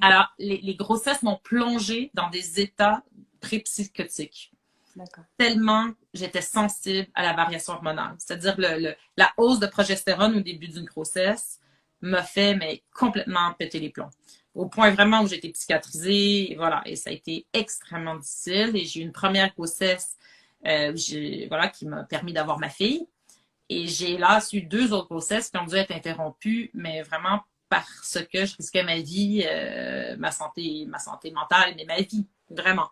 Alors, les grossesses m'ont plongée dans des états pré-psychotiques. D'accord. Tellement j'étais sensible à la variation hormonale. C'est-à-dire la hausse de progestérone au début d'une grossesse m'a fait mais complètement péter les plombs. Au point vraiment où j'ai été psychiatrisée, et voilà, et ça a été extrêmement difficile. Et j'ai eu une première grossesse voilà, qui m'a permis d'avoir ma fille. Et j'ai là eu deux autres grossesses qui ont dû être interrompues, mais vraiment parce que je risquais ma vie, ma santé mentale, mais ma vie, vraiment.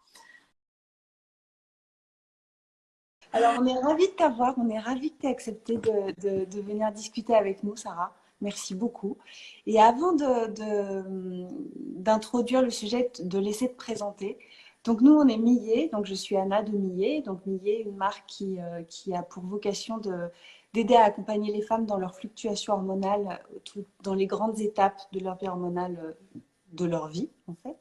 Alors, on est ravis de t'avoir, on est ravis que tu aies accepté de venir discuter avec nous, Sarah. Merci beaucoup. Et avant d'introduire le sujet, de laisser te présenter, donc nous, on est Millet, donc je suis Anna de Millet. Donc Millet est une marque qui a pour vocation d'aider à accompagner les femmes dans leurs fluctuations hormonales, dans les grandes étapes de leur vie hormonale de leur vie, en fait.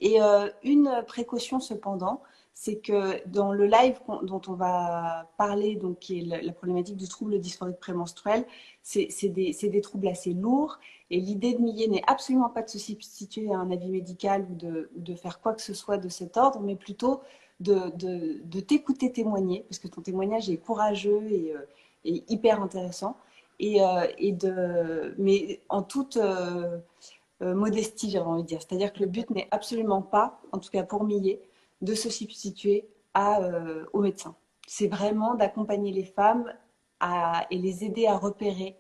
Et une précaution cependant, c'est que dans le live dont on va parler, donc qui est la problématique du trouble dysphorique prémenstruel, c'est des troubles assez lourds. Et l'idée de Millet n'est absolument pas de se substituer à un avis médical ou de faire quoi que ce soit de cet ordre, mais plutôt de t'écouter témoigner, parce que ton témoignage est courageux et hyper intéressant. Mais en toute modestie, j'avais envie de dire. C'est-à-dire que le but n'est absolument pas, en tout cas pour Millet, de se substituer aux médecins. C'est vraiment d'accompagner les femmes et les aider à repérer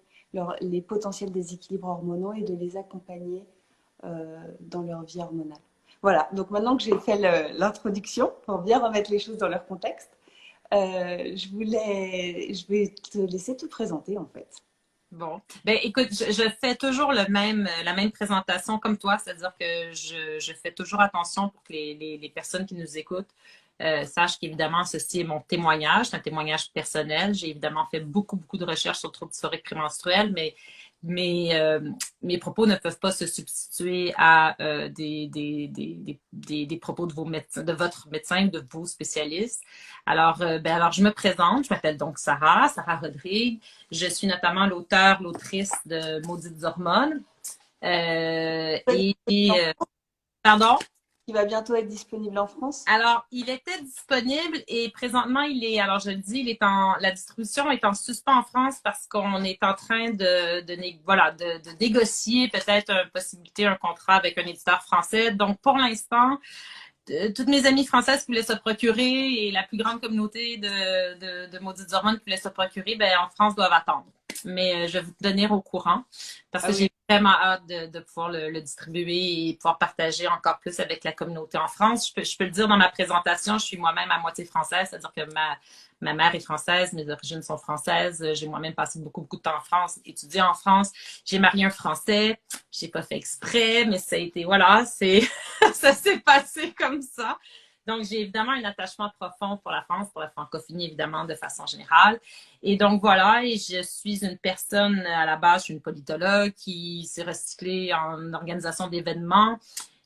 les potentiels déséquilibres hormonaux et de les accompagner dans leur vie hormonale. Voilà, donc maintenant que j'ai fait l'introduction, pour bien remettre les choses dans leur contexte, je vais te laisser te présenter en fait. Bon, ben écoute, je fais toujours la même présentation comme toi, c'est-à-dire que je fais toujours attention pour que les personnes qui nous écoutent sachent qu'évidemment, ceci est mon témoignage, c'est un témoignage personnel. J'ai évidemment fait beaucoup de recherches sur le trouble dysphorique prémenstruel, mais mes, euh, mes propos ne peuvent pas se substituer à des propos de vos médecins, de votre médecin, de vos spécialistes. Alors, je me présente, je m'appelle donc Sarah Rodrigue. Je suis notamment l'autrice de Maudites hormones. Pardon? Qui va bientôt être disponible en France. Alors, il était disponible et présentement, alors je le dis, la distribution est en suspens en France parce qu'on est en train de négocier peut-être une possibilité, un contrat avec un éditeur français. Donc, pour l'instant, toutes mes amies françaises qui voulaient se procurer et la plus grande communauté de Maudites hormones qui voulaient se procurer, ben, en France, doivent attendre. Mais je vais vous tenir au courant parce que j'ai vraiment hâte de pouvoir le distribuer et pouvoir partager encore plus avec la communauté en France. Je peux le dire dans ma présentation, je suis moi-même à moitié française, c'est-à-dire que ma mère est française, mes origines sont françaises. J'ai moi-même passé beaucoup de temps en France, étudié en France. J'ai marié un Français. J'ai pas fait exprès, mais ça a été, voilà, ça s'est passé comme ça. Donc, j'ai évidemment un attachement profond pour la France, pour la francophonie, évidemment, de façon générale. Et donc, voilà, et je suis une personne, à la base, je suis une politologue qui s'est recyclée en organisation d'événements,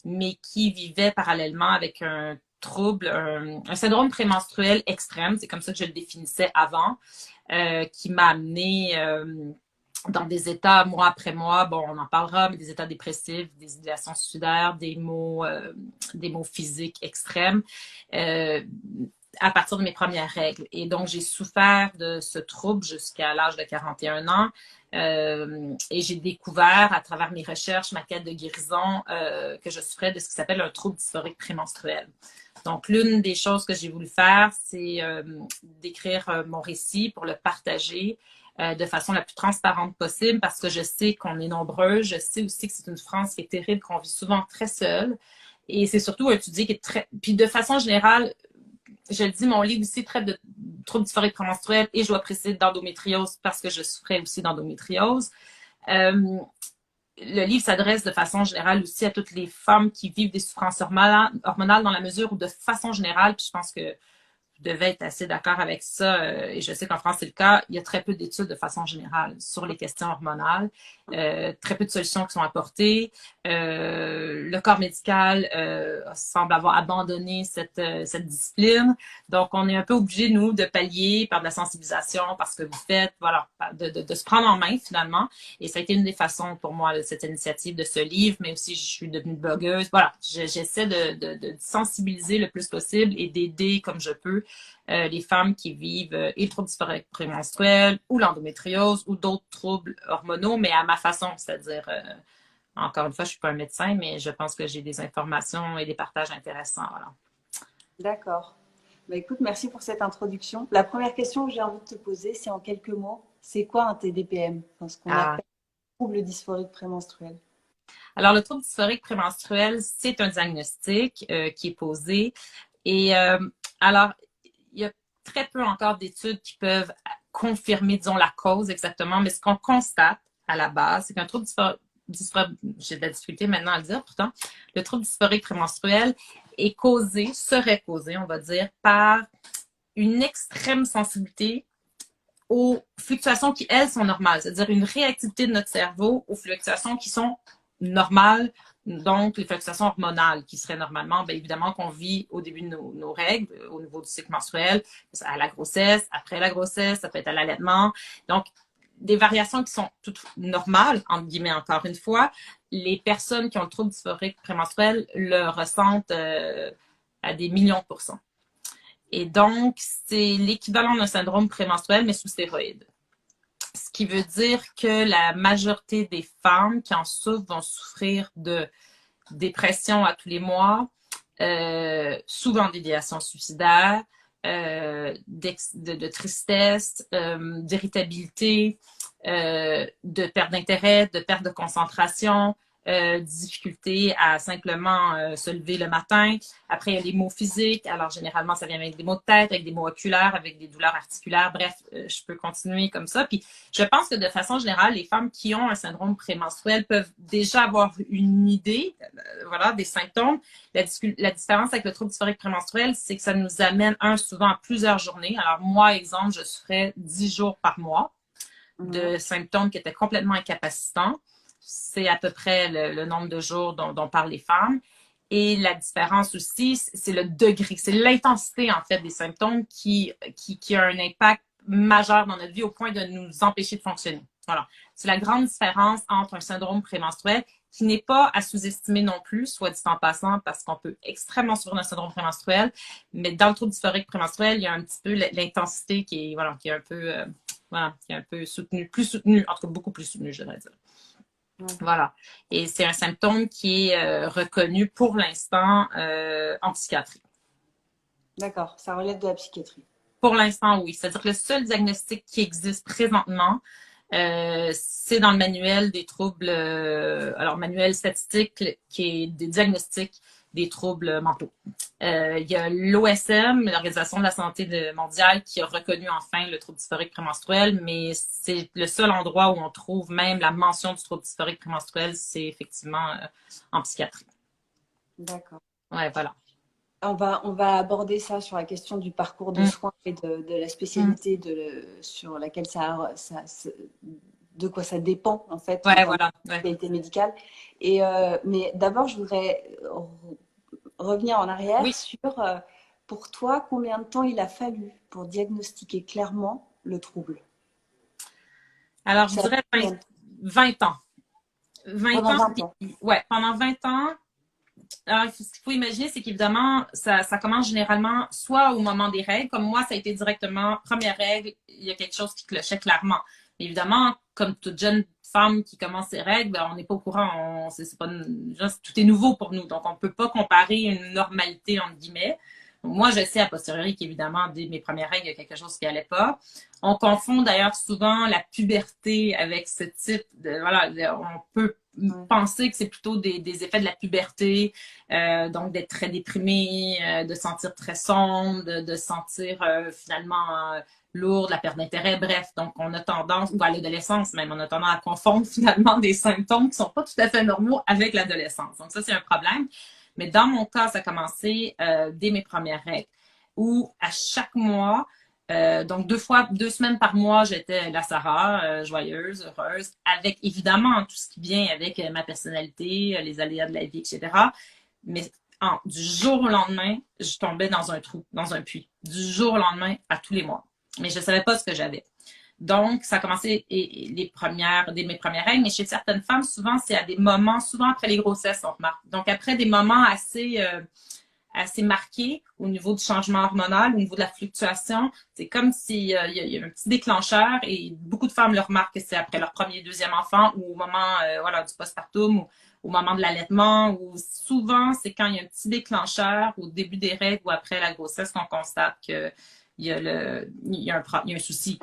mais qui vivait parallèlement avec un trouble, un syndrome prémenstruel extrême, c'est comme ça que je le définissais avant, qui m'a amené dans des états, mois après mois, bon, on en parlera, mais des états dépressifs, des idéations suicidaires, des maux physiques extrêmes, euh, à partir de mes premières règles. Et donc, j'ai souffert de ce trouble jusqu'à l'âge de 41 ans. Et j'ai découvert à travers mes recherches, ma quête de guérison, que je souffrais de ce qui s'appelle un trouble dysphorique prémenstruel. Donc, l'une des choses que j'ai voulu faire, c'est d'écrire mon récit pour le partager de façon la plus transparente possible parce que je sais qu'on est nombreux. Je sais aussi que c'est une France qui est terrible, qu'on vit souvent très seul. Et c'est surtout un étudié qui est très... Puis de façon générale, je le dis, mon livre aussi traite de troubles dysphoriques prémenstruels et je dois préciser d'endométriose parce que je souffrais aussi d'endométriose. Le livre s'adresse de façon générale aussi à toutes les femmes qui vivent des souffrances hormonales dans la mesure où de façon générale, puis je pense que devais être assez d'accord avec ça, et je sais qu'en France c'est le cas, il y a très peu d'études de façon générale sur les questions hormonales, très peu de solutions qui sont apportées. Le corps médical semble avoir abandonné cette discipline, donc on est un peu obligé, nous, de pallier par de la sensibilisation, parce que vous faites, voilà, de se prendre en main finalement, et ça a été une des façons pour moi de cette initiative de ce livre, mais aussi je suis devenue blogueuse, voilà, j'essaie de sensibiliser le plus possible et d'aider comme je peux les femmes qui vivent et le trouble dysphorique prémenstruel ou l'endométriose ou d'autres troubles hormonaux, mais à ma façon, c'est-à-dire, encore une fois, je ne suis pas un médecin, mais je pense que j'ai des informations et des partages intéressants. Voilà. D'accord. Bah, écoute, merci pour cette introduction. La première question que j'ai envie de te poser, c'est en quelques mots, c'est quoi un TDPM, ce qu'on appelle trouble dysphorique prémenstruel? Alors, le trouble dysphorique prémenstruel, c'est un diagnostic qui est posé. Et alors, il y a très peu encore d'études qui peuvent confirmer, disons, la cause exactement, mais ce qu'on constate à la base, c'est qu'un trouble dysphorique, j'ai de la difficulté maintenant à le dire pourtant, le trouble dysphorique prémenstruel est causé, serait causé, on va dire, par une extrême sensibilité aux fluctuations qui, elles, sont normales, c'est-à-dire une réactivité de notre cerveau aux fluctuations qui sont normales, donc les fluctuations hormonales qui seraient normalement, bien évidemment, qu'on vit au début de nos règles, au niveau du cycle menstruel, à la grossesse, après la grossesse, ça peut être à l'allaitement. Donc, des variations qui sont toutes normales, entre guillemets, encore une fois. Les personnes qui ont le trouble dysphorique prémenstruel le ressentent à des millions de pourcents. Et donc, c'est l'équivalent d'un syndrome prémenstruel, mais sous stéroïdes. Ce qui veut dire que la majorité des femmes qui en souffrent vont souffrir de dépression à tous les mois, souvent d'idéation suicidaire, de tristesse, d'irritabilité, de perte d'intérêt, de perte de concentration, difficulté à simplement se lever le matin. Après, il y a les maux physiques. Alors, généralement, ça vient avec des maux de tête, avec des maux oculaires, avec des douleurs articulaires. Bref, je peux continuer comme ça. Puis, je pense que de façon générale, les femmes qui ont un syndrome prémenstruel peuvent déjà avoir une idée, voilà, des symptômes. La différence avec le trouble dysphorique prémenstruel, c'est que ça nous amène, souvent à plusieurs journées. Alors, moi, exemple, je souffrais 10 jours par mois de symptômes qui étaient complètement incapacitants. C'est à peu près le nombre de jours dont parlent les femmes. Et la différence aussi, c'est le degré, c'est l'intensité, en fait, des symptômes qui a un impact majeur dans notre vie au point de nous empêcher de fonctionner. Voilà. C'est la grande différence entre un syndrome prémenstruel qui n'est pas à sous-estimer non plus, soit dit en passant, parce qu'on peut extrêmement souffrir d'un syndrome prémenstruel, mais dans le trouble dysphorique prémenstruel, il y a un petit peu l'intensité qui est un peu, qui est un peu soutenue, plus soutenue, en tout cas beaucoup plus soutenue, je devrais dire. Voilà. Et c'est un symptôme qui est reconnu pour l'instant en psychiatrie. D'accord, ça relève de la psychiatrie. Pour l'instant, oui. C'est-à-dire que le seul diagnostic qui existe présentement, c'est dans le manuel des troubles, alors manuel statistique qui est des diagnostics des troubles mentaux. Il y a l'OSM, l'Organisation de la santé mondiale, qui a reconnu enfin le trouble dysphorique prémenstruel, mais c'est le seul endroit où on trouve même la mention du trouble dysphorique prémenstruel, c'est effectivement en psychiatrie. D'accord. Ouais, voilà. On va aborder ça sur la question du parcours de soins et de la spécialité sur laquelle de quoi ça dépend en fait, voilà. La spécialité médicale. Et mais d'abord, je voudrais revenir en arrière sur pour toi, combien de temps il a fallu pour diagnostiquer clairement le trouble? Alors, je dirais 20 ans. 20 ans. Ouais, pendant 20 ans. Alors, ce qu'il faut imaginer, c'est qu'évidemment, ça commence généralement soit au moment des règles. Comme moi, ça a été directement, première règle, il y a quelque chose qui clochait clairement. Mais évidemment, comme toute jeune femme qui commence ses règles, ben, on n'est pas au courant. Tout est nouveau pour nous. Donc, on ne peut pas comparer une normalité, entre guillemets. Donc, moi, je sais a posteriori qu'évidemment, dès mes premières règles, il y a quelque chose qui n'allait pas. On confond d'ailleurs souvent la puberté avec ce type de... Voilà, on peut penser que c'est plutôt des effets de la puberté, donc d'être très déprimé, de sentir très sombre, de sentir finalement lourde, la perte d'intérêt, bref. Donc, on a tendance, ou à l'adolescence même, on a tendance à confondre finalement des symptômes qui sont pas tout à fait normaux avec l'adolescence. Donc, ça, c'est un problème. Mais dans mon cas, ça a commencé dès mes premières règles, où à chaque mois, donc 2 semaines par mois, j'étais la Sarah, joyeuse, heureuse, avec évidemment tout ce qui vient avec ma personnalité, les aléas de la vie, etc. Mais du jour au lendemain, je tombais dans un trou, dans un puits. Du jour au lendemain, à tous les mois. Mais je ne savais pas ce que j'avais. Donc, ça a commencé dès mes premières règles, mais chez certaines femmes, souvent, c'est à des moments, souvent après les grossesses, on remarque. Donc, après des moments assez marqués au niveau du changement hormonal, au niveau de la fluctuation, c'est comme s'il y a un petit déclencheur et beaucoup de femmes le remarquent que c'est après leur premier, deuxième enfant ou au moment voilà, du postpartum ou au moment de l'allaitement ou souvent, c'est quand il y a un petit déclencheur au début des règles ou après la grossesse qu'on constate que il y a un souci.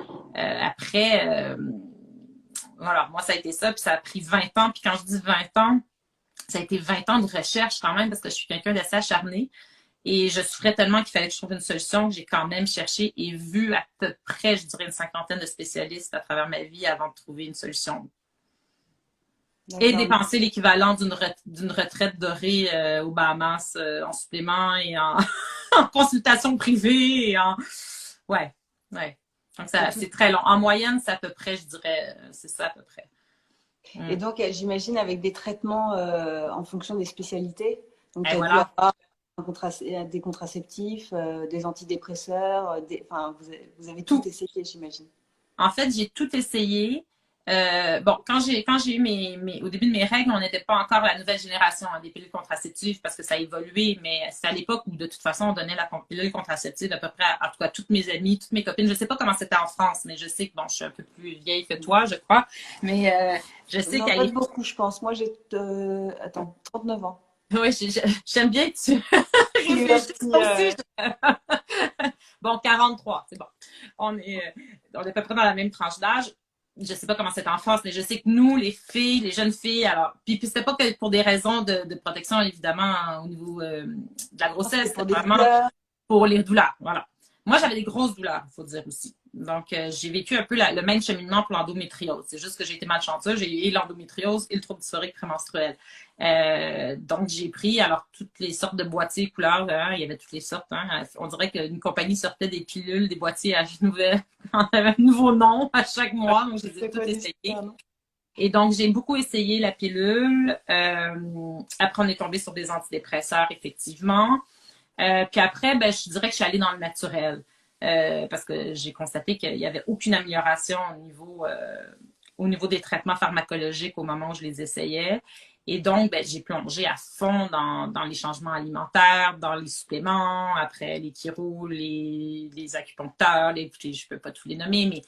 Voilà, moi, ça a été ça, puis ça a pris 20 ans. Puis quand je dis 20 ans, ça a été 20 ans de recherche quand même, parce que je suis quelqu'un d'assez acharné. Et je souffrais tellement qu'il fallait que je trouve une solution que j'ai quand même cherché et vu à peu près, je dirais, une cinquantaine de spécialistes à travers ma vie avant de trouver une solution. Et dépenser l'équivalent d'une retraite dorée aux Bahamas en supplément et en, en consultation privée et en... Ouais. Donc, c'est très long. En moyenne, c'est à peu près, je dirais, c'est ça à peu près. Et donc, j'imagine avec des traitements en fonction des spécialités. Donc, tu as dû voilà. avoir des contraceptifs, des antidépresseurs, enfin, vous avez tout essayé, j'imagine. En fait, j'ai tout essayé. Bon, quand j'ai eu au début de mes règles, on n'était pas encore la nouvelle génération des pilules contraceptives parce que ça a évolué, mais c'est à l'époque où de toute façon on donnait la pilule contraceptive à peu près en tout cas toutes mes amies, toutes mes copines. Je ne sais pas comment c'était en France, mais je sais que bon, je suis un peu plus vieille que toi, je crois. Mais je sais qu'à l'époque. Pas beaucoup, je pense. Moi, j'ai 39 ans. Oui, j'aime bien que tu réfléchisses aussi. Bon, 43, c'est bon. On est à peu près dans la même tranche d'âge. Je sais pas comment c'est en France, mais je sais que nous, les filles, les jeunes filles, alors, puis c'était pas que pour des raisons de protection, évidemment, au niveau de la grossesse, c'était vraiment pour les douleurs, voilà. Moi, j'avais des grosses douleurs, il faut dire aussi. Donc, j'ai vécu un peu le même cheminement pour l'endométriose. C'est juste que j'ai été malchanceuse. J'ai eu l'endométriose et le trouble dysphorique prémenstruel. Donc, j'ai pris alors toutes les sortes de boîtiers couleurs. Hein, il y avait toutes les sortes. Hein, on dirait qu'une compagnie sortait des pilules, des boîtiers à un nouveau nom à chaque mois. Donc, je les ai toutes essayées. Et donc, j'ai beaucoup essayé la pilule. Après, on est tombé sur des antidépresseurs, effectivement. Puis après, ben, je dirais que je suis allée dans le naturel. Parce que j'ai constaté qu'il n'y avait aucune amélioration au niveau des traitements pharmacologiques au moment où je les essayais. Et donc, ben, j'ai plongé à fond dans les changements alimentaires, dans les suppléments, après les chiro, les acupuncteurs, je ne peux pas tous les nommer, mais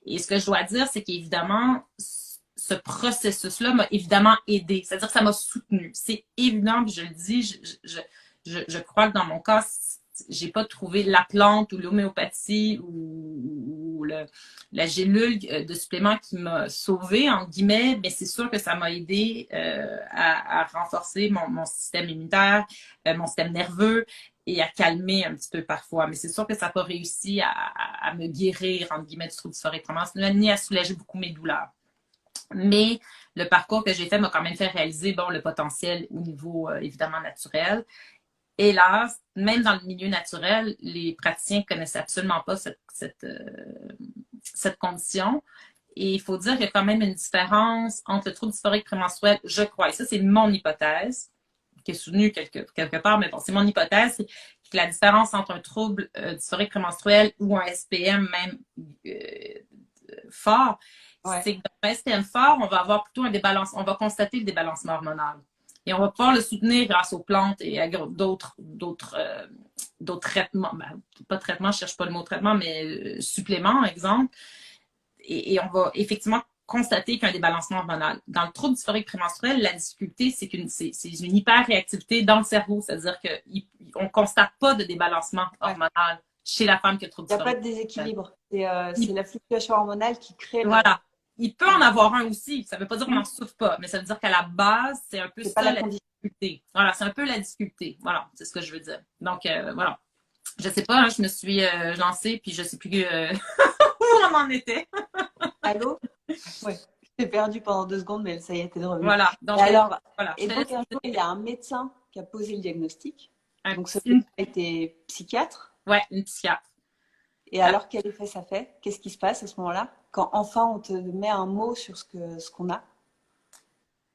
et ce que je dois dire, c'est qu'évidemment, ce processus-là m'a évidemment aidé. C'est-à-dire que ça m'a soutenu. C'est évident, puis je le dis, je crois que dans mon cas, j'ai pas trouvé la plante ou l'homéopathie ou la gélule de supplément qui m'a sauvée, en guillemets, mais c'est sûr que ça m'a aidé à renforcer mon système immunitaire, mon système nerveux et à calmer un petit peu parfois. Mais c'est sûr que ça n'a pas réussi à me guérir, entre guillemets, du trouble dysphorique prémenstruel, ni à soulager beaucoup mes douleurs. Mais le parcours que j'ai fait m'a quand même fait réaliser bon, le potentiel au niveau évidemment naturel. Hélas, même dans le milieu naturel, les praticiens ne connaissent absolument pas cette condition. Et il faut dire qu'il y a quand même une différence entre le trouble dysphorique prémenstruel, je crois, et ça c'est mon hypothèse, qui est soutenue quelque part, mais bon, c'est mon hypothèse, c'est que la différence entre un trouble dysphorique prémenstruel ou un SPM même fort, c'est que dans un SPM fort, on va avoir plutôt on va constater le débalancement hormonal. Et on va pouvoir le soutenir grâce aux plantes et à d'autres traitements. Ben, pas traitement, je cherche pas le mot traitement, mais suppléments, exemple. Et on va effectivement constater qu'il y a un débalancement hormonal. Dans le trouble dysphorique prémenstruel, la difficulté, c'est une hyperréactivité dans le cerveau. C'est-à-dire qu'on ne constate pas de débalancement hormonal chez la femme qui a le trouble dysphorique. Il n'y a pas de déséquilibre. C'est la fluctuation hormonale qui crée... Voilà. Il peut en avoir un aussi. Ça ne veut pas dire qu'on n'en souffre pas, mais ça veut dire qu'à la base, c'est un peu ça la difficulté. Voilà, c'est un peu la difficulté. Voilà, c'est ce que je veux dire. Donc, voilà. Je sais pas, hein, je me suis lancée, puis je sais plus où on en était. Allô? Oui. Je t'ai perdu pendant 2 secondes, mais ça y est, t'es de revenu. Voilà. Donc, alors, voilà. Et donc, un jour, il y a un médecin qui a posé le diagnostic. Donc, ce médecin était psychiatre. Ouais, une psychiatre. Et alors, quel effet ça fait? Qu'est-ce qui se passe à ce moment-là? Quand enfin on te met un mot sur ce qu'on a?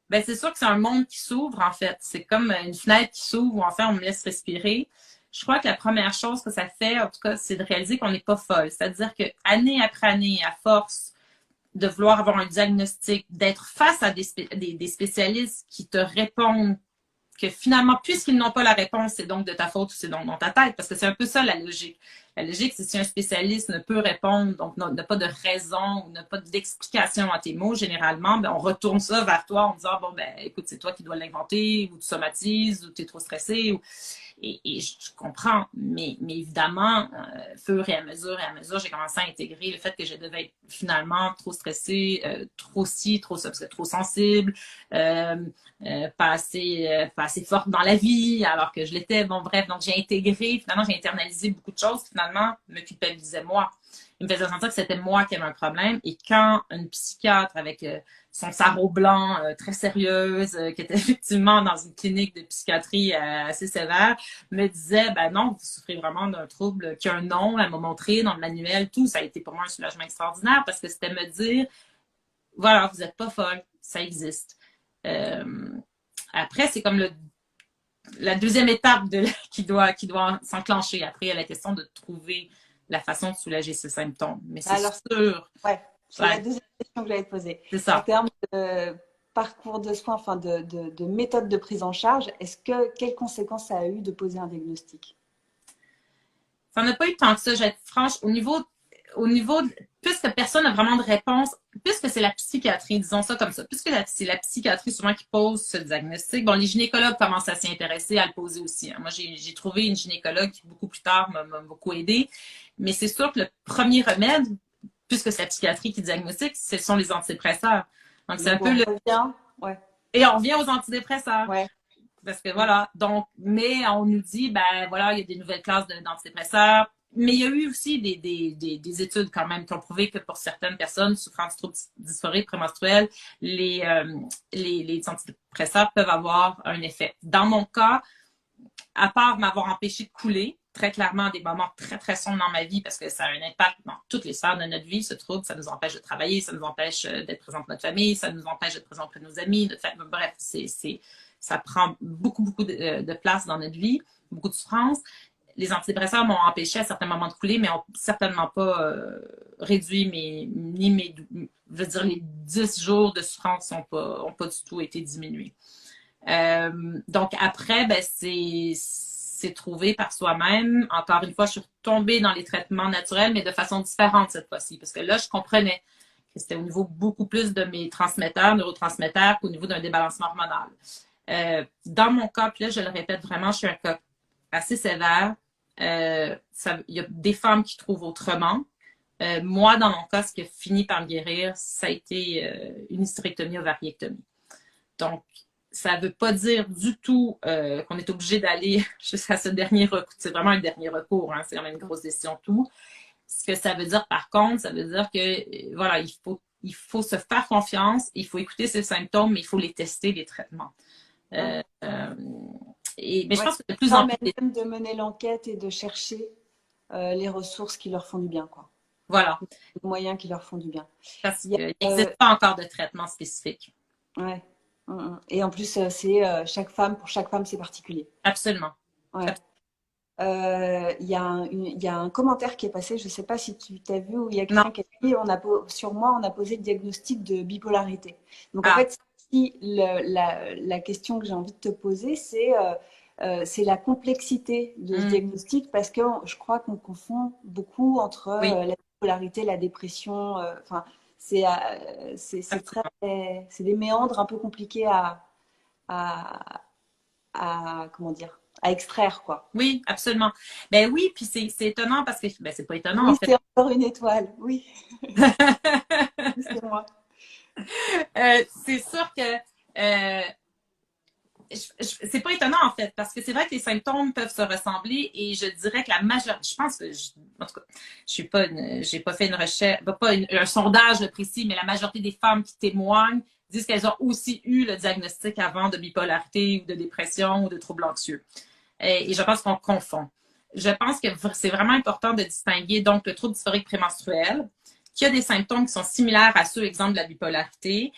Ben, c'est sûr que c'est un monde qui s'ouvre, en fait. C'est comme une fenêtre qui s'ouvre où, enfin, on me laisse respirer. Je crois que la première chose que ça fait, en tout cas, c'est de réaliser qu'on n'est pas folle. C'est-à-dire que année après année, à force de vouloir avoir un diagnostic, d'être face à des spécialistes qui te répondent que finalement, puisqu'ils n'ont pas la réponse, c'est donc de ta faute ou c'est donc dans ta tête, parce que c'est un peu ça la logique. La logique, c'est si un spécialiste ne peut répondre, donc n'a pas de raison ou n'a pas d'explication à tes mots, généralement, ben, on retourne ça vers toi en disant, bon, ben, écoute, c'est toi qui dois l'inventer, ou tu somatises, ou tu es trop stressé, ou et je comprends, mais évidemment, fur et à mesure, j'ai commencé à intégrer le fait que je devais être finalement trop stressée, trop trop sensible, euh, pas assez forte dans la vie, alors que je l'étais. Bon, bref, donc finalement, j'ai internalisé beaucoup de choses qui finalement me culpabilisaient moi. Il me faisait sentir que c'était moi qui avais un problème. Et quand une psychiatre avec son sarrau blanc très sérieuse, qui était effectivement dans une clinique de psychiatrie assez sévère, me disait, ben non, vous souffrez vraiment d'un trouble qui a un nom, elle m'a montré dans le manuel, tout. Ça a été pour moi un soulagement extraordinaire parce que c'était me dire, voilà, vous n'êtes pas folle, ça existe. Euh, Après, c'est comme la deuxième étape qui doit s'enclencher. Après, il y a la question de trouver la façon de soulager ce symptôme. Mais c'est Alors, sûr. ouais, c'est la Ouais, deuxième question que j'allais te poser. c'est En ça. termes de parcours de soins, enfin de méthode de prise en charge, quelles conséquences ça a eu de poser un diagnostic? Ça n'a pas eu tant que ça, je vais être franche. Puisque personne n'a vraiment de réponse, puisque c'est la psychiatrie, disons ça comme ça, puisque c'est la psychiatrie souvent qui pose ce diagnostic, bon, les gynécologues commencent à s'y intéresser, à le poser aussi. Hein. Moi, j'ai trouvé une gynécologue qui, beaucoup plus tard, m'a beaucoup aidé. Mais c'est sûr que le premier remède, puisque c'est la psychiatrie qui diagnostique, ce sont les antidépresseurs. Donc, c'est un Donc, peu on le... revient, ouais, Et on revient aux antidépresseurs. ouais. Parce que voilà, donc, mais on nous dit, ben voilà, il y a des nouvelles classes d'antidépresseurs. Mais il y a eu aussi des études quand même qui ont prouvé que pour certaines personnes souffrant du trouble dysphorique prémenstruel, les antidépresseurs peuvent avoir un effet. Dans mon cas, à part m'avoir empêché de couler, très clairement des moments très, très sombres dans ma vie parce que ça a un impact dans toutes les sphères de notre vie, ce trouble. Ça nous empêche de travailler, ça nous empêche d'être présent pour notre famille, ça nous empêche d'être présent auprès de nos amis. Bref, ça prend beaucoup, beaucoup de place dans notre vie, beaucoup de souffrance. Les antidépresseurs m'ont empêché à certains moments de couler, mais n'ont certainement pas réduit je veux dire, les 10 jours de souffrance n'ont pas du tout été diminués. Donc après, ben, c'est trouvé par soi-même. Encore une fois, je suis retombée dans les traitements naturels, mais de façon différente cette fois-ci, parce que là, je comprenais que c'était au niveau beaucoup plus de mes neurotransmetteurs, qu'au niveau d'un débalancement hormonal. Dans mon cas, puis là, je le répète vraiment, je suis un cas assez sévère. Il y a des femmes qui trouvent autrement. Moi, dans mon cas, ce qui a fini par me guérir, ça a été une hystérectomie ovariectomie. Donc, ça ne veut pas dire du tout qu'on est obligé d'aller jusqu'à ce dernier recours. C'est vraiment un dernier recours, hein, c'est quand même une grosse décision tout. Ce que ça veut dire, par contre, ça veut dire que voilà, il faut se faire confiance, il faut écouter ses symptômes, mais il faut les tester, les traitements. Euh, euh, mais je pense que de plus en plus... Même de mener l'enquête et de chercher les ressources qui leur font du bien, quoi. Voilà. Les moyens qui leur font du bien. Parce qu'il n'existe pas encore de traitement spécifique. Ouais. Et en plus, pour chaque femme, c'est particulier. Absolument. Ouais. Il y a un commentaire qui est passé, je ne sais pas si tu t'as vu, où il y a quelqu'un qui a dit, sur moi, on a posé le diagnostic de bipolarité. Donc en fait, la question que j'ai envie de te poser, c'est la complexité de ce diagnostic, parce que je crois qu'on confond beaucoup entre la bipolarité, la dépression. Enfin, c'est des méandres un peu compliqués à comment dire, à extraire, quoi. Oui, absolument. Ben oui, puis c'est étonnant parce que ben c'est pas étonnant Oui, en fait. c'est encore une étoile, oui. C'est moi. C'est sûr que c'est pas étonnant en fait, parce que c'est vrai que les symptômes peuvent se ressembler et je dirais que la majorité, je pense que, en tout cas, j'ai pas fait une recherche, pas un sondage précis, mais la majorité des femmes qui témoignent disent qu'elles ont aussi eu le diagnostic avant de bipolarité ou de dépression ou de troubles anxieux. Et je pense qu'on confond. je pense que c'est vraiment important de distinguer donc le trouble dysphorique prémenstruel, qui a des symptômes qui sont similaires à ceux, exemple, de la bipolarité,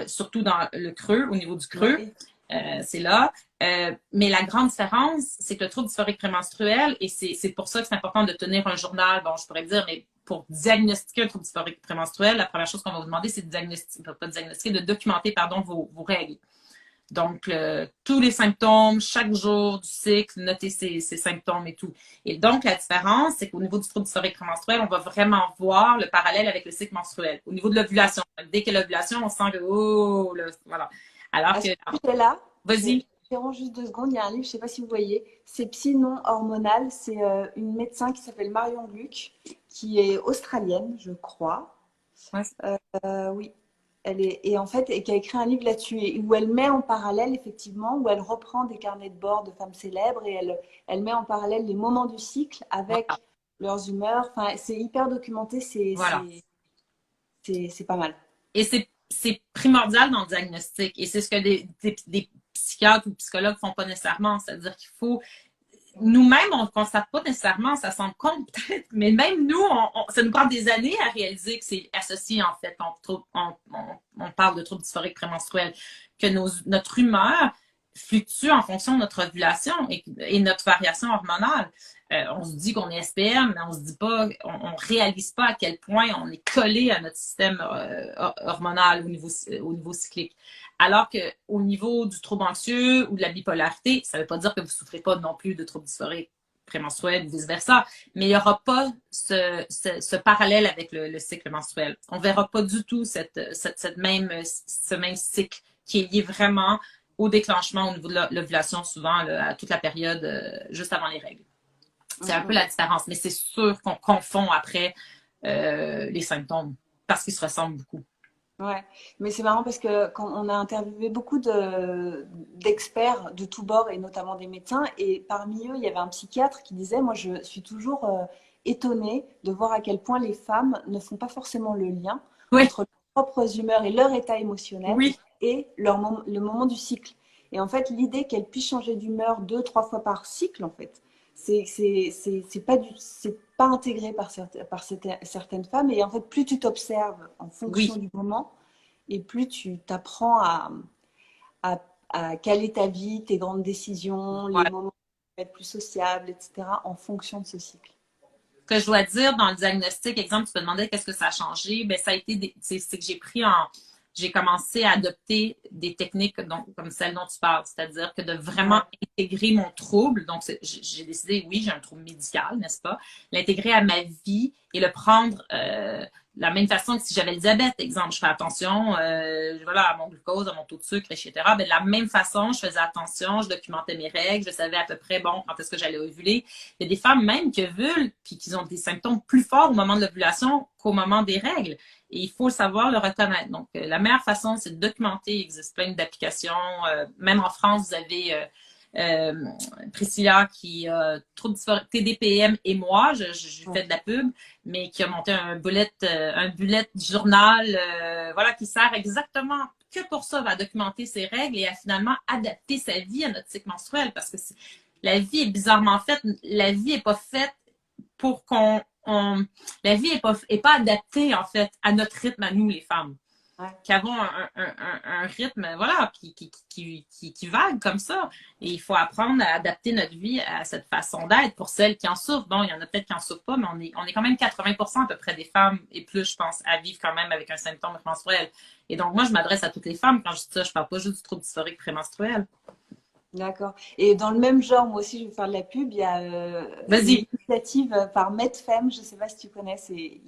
surtout dans le creux, au niveau du creux. Oui. C'est là. Mais la grande différence, c'est que le trouble dysphorique prémenstruel, et c'est pour ça que c'est important de tenir un journal, bon, je pourrais dire, mais pour diagnostiquer un trouble dysphorique prémenstruel, la première chose qu'on va vous demander, c'est de diagnostiquer, pas de diagnostiquer, de documenter, pardon, vos règles. Donc, tous les symptômes, chaque jour du cycle, noter ces symptômes et tout. Et donc, la différence, c'est qu'au niveau du trouble dysphorique prémenstruel, on va vraiment voir le parallèle avec le cycle menstruel. Au niveau de l'ovulation, dès qu'il y a l'ovulation, on sent que, oh, là, voilà. Alors À que, ce sujet-là, vas-y. j'interromps juste 2 secondes. Il y a un livre, je ne sais pas si vous voyez, c'est Psy non hormonal. C'est une médecin qui s'appelle Marion Gluck, qui est australienne, je crois. Ouais. Oui, elle est, et en fait, et qui a écrit un livre là-dessus, où elle met en parallèle, effectivement, où elle reprend des carnets de bord de femmes célèbres et elle met en parallèle les moments du cycle avec leurs humeurs. Enfin, c'est hyper documenté, Voilà. c'est pas mal. Et c'est primordial dans le diagnostic. Et c'est ce que des psychiatres ou psychologues font pas nécessairement. C'est-à-dire qu'il faut nous-mêmes, on ne constate pas nécessairement, ça semble con peut-être, mais même nous, ça nous prend des années à réaliser que c'est associé en fait. On parle de troubles dysphoriques prémenstruels, que notre humeur fluctue en fonction de notre ovulation et notre variation hormonale. On se dit qu'on est SPM, mais on se dit pas, on réalise pas à quel point on est collé à notre système hormonal au niveau cyclique. Alors qu'au niveau du trouble anxieux ou de la bipolarité, ça ne veut pas dire que vous ne souffrez pas non plus de troubles dysphoriques prémenstruels ou vice-versa, mais il n'y aura pas ce parallèle avec le cycle menstruel. On ne verra pas du tout ce même cycle qui est lié vraiment au déclenchement au niveau de l'ovulation, souvent là, à toute la période juste avant les règles. C'est un peu la différence, mais c'est sûr qu'on confond après les symptômes parce qu'ils se ressemblent beaucoup. Ouais, mais c'est marrant parce que quand on a interviewé beaucoup d'experts de tous bords et notamment des médecins, et parmi eux, il y avait un psychiatre qui disait, moi, je suis toujours étonnée de voir à quel point les femmes ne font pas forcément le lien Oui, entre leurs propres humeurs et leur état émotionnel oui, et le moment du cycle. Et en fait, l'idée qu'elles puissent changer d'humeur 2, 3 fois par cycle, en fait, c'est pas intégré par certaines femmes. Et en fait, plus tu t'observes en fonction oui. du moment, et plus tu t'apprends à, à caler ta vie, tes grandes décisions, les Ouais. moments où tu vas être plus sociable, etc., en fonction de ce cycle. Ce que je dois dire dans le diagnostic, exemple, tu me demandais qu'est-ce que ça a changé, ben ça a été, c'est que j'ai commencé à adopter des techniques comme celle dont tu parles, c'est-à-dire que de vraiment Ouais. intégrer mon trouble. Donc, j'ai décidé, oui, j'ai un trouble médical, n'est-ce pas? L'intégrer à ma vie et le prendre de la même façon que si j'avais le diabète, exemple, je fais attention, voilà, à mon glucose, à mon taux de sucre, etc. Ben, de la même façon, je faisais attention, je documentais mes règles, je savais à peu près, bon, quand est-ce que j'allais ovuler. Il y a des femmes même qui ovulent puis qui ont des symptômes plus forts au moment de l'ovulation qu'au moment des règles. Et il faut le savoir, le reconnaître. Donc, la meilleure façon, c'est de documenter. Il existe plein d'applications. Même en France, vous avez Priscilla qui trouve TDPM et moi, je fais de la pub, mais qui a monté un bullet journal, voilà, qui sert exactement que pour ça, va documenter ses règles et à finalement adapter sa vie à notre cycle menstruel parce que la vie est bizarrement faite. La vie est pas faite pour la vie est pas adaptée, en fait, à notre rythme, à nous, les femmes. Ouais. Qui avons un rythme, voilà, qui vague comme ça. Et il faut apprendre à adapter notre vie à cette façon d'être pour celles qui en souffrent. Bon, il y en a peut-être qui en souffrent pas, mais on est quand même 80% à peu près des femmes et plus, je pense, à vivre quand même avec un symptôme menstruel. Et donc, moi, je m'adresse à toutes les femmes quand je dis ça. Je parle pas juste du trouble dysphorique prémenstruel. D'accord. Et dans le même genre, moi aussi, je vais faire de la pub. Il y a une Vas-y. initiative par MedFem, je ne sais pas si tu connais, c'est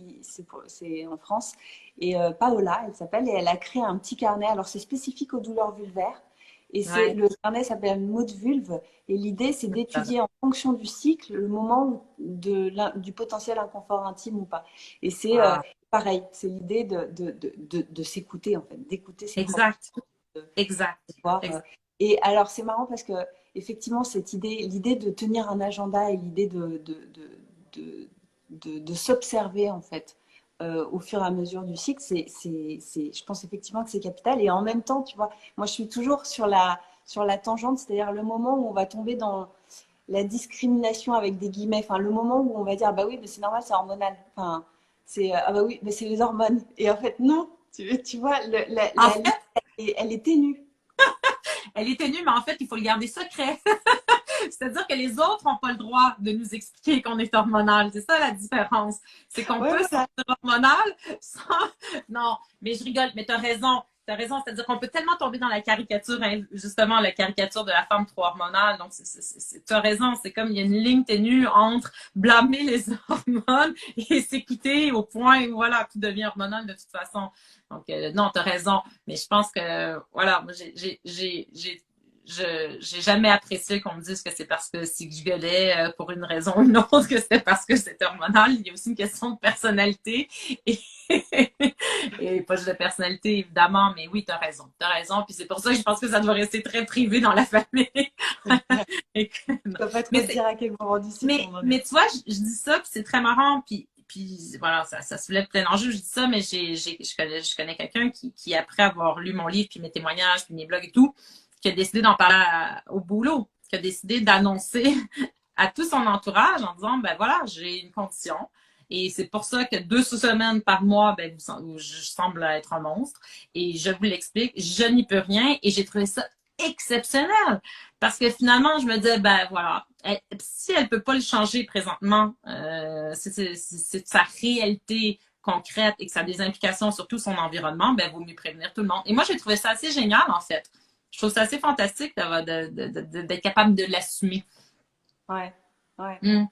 en France. Et Paola, elle s'appelle, et elle a créé un petit carnet. Alors, c'est spécifique aux douleurs vulvaires. Et Ouais. le carnet s'appelle Mood Vulve. Et l'idée, c'est d'étudier en fonction du cycle le moment du potentiel inconfort intime ou pas. Et c'est Ah, pareil, c'est l'idée de s'écouter, en fait, d'écouter ses propres exact. cycles, Exact. de voir. Exact. Et alors, c'est marrant parce que, effectivement, l'idée de tenir un agenda et l'idée de s'observer, en fait, au fur et à mesure du cycle, je pense effectivement que c'est capital. Et en même temps, tu vois, moi, je suis toujours sur la tangente, c'est-à-dire le moment où on va tomber la discrimination avec des guillemets, enfin le moment où on va dire bah oui, mais c'est normal, c'est hormonal. Enfin, c'est ah bah oui, mais c'est les hormones. Et en fait, non, tu vois, En la ligne, fait, elle est ténue. elle est ténue, mais en fait, il faut le garder secret. C'est-à-dire que les autres n'ont pas le droit de nous expliquer qu'on est hormonal. C'est ça la différence. C'est qu'on Ouais, peut se voilà. sentir hormonal sans... Non, mais je rigole, mais tu as raison. Tu as raison, c'est-à-dire qu'on peut tellement tomber dans la caricature, hein, justement, la caricature de la femme trop hormonale. Donc, tu as raison, c'est comme il y a une ligne ténue entre blâmer les hormones et s'écouter au point où, voilà, tout devient hormonal de toute façon. Donc, non, tu as raison. Mais je pense que, voilà, moi, j'ai jamais apprécié qu'on me dise que c'est parce que si je gueulais pour une raison ou une autre, que c'était parce que c'était hormonal. Il y a aussi une question de personnalité. Et, et pas juste de personnalité, évidemment, mais oui, t'as raison. T'as raison. Puis c'est pour ça que je pense que ça doit rester très privé dans la famille. Et que, Je peux pas trop mais, te dire à quel moment du cycle mais, on en est. mais tu vois, je dis ça, puis c'est très marrant. Puis voilà, ça soulève plein d'enjeux. Je dis ça, mais je connais quelqu'un qui, après avoir lu mon livre, puis mes témoignages, puis mes blogs et tout, qui a décidé d'en parler au boulot, qui a décidé d'annoncer à tout son entourage en disant, ben voilà, j'ai une condition. Et c'est pour ça que 2 semaines par mois, ben, je semble être un monstre. Et je vous l'explique, je n'y peux rien. Et j'ai trouvé ça exceptionnel. Parce que finalement, je me disais, ben voilà, si elle peut pas le changer présentement, c'est sa réalité concrète et que ça a des implications sur tout son environnement, ben vaut mieux prévenir tout le monde. Et moi, j'ai trouvé ça assez génial, en fait. Je trouve ça assez fantastique d'être capable de l'assumer. Ouais, ouais, Mm.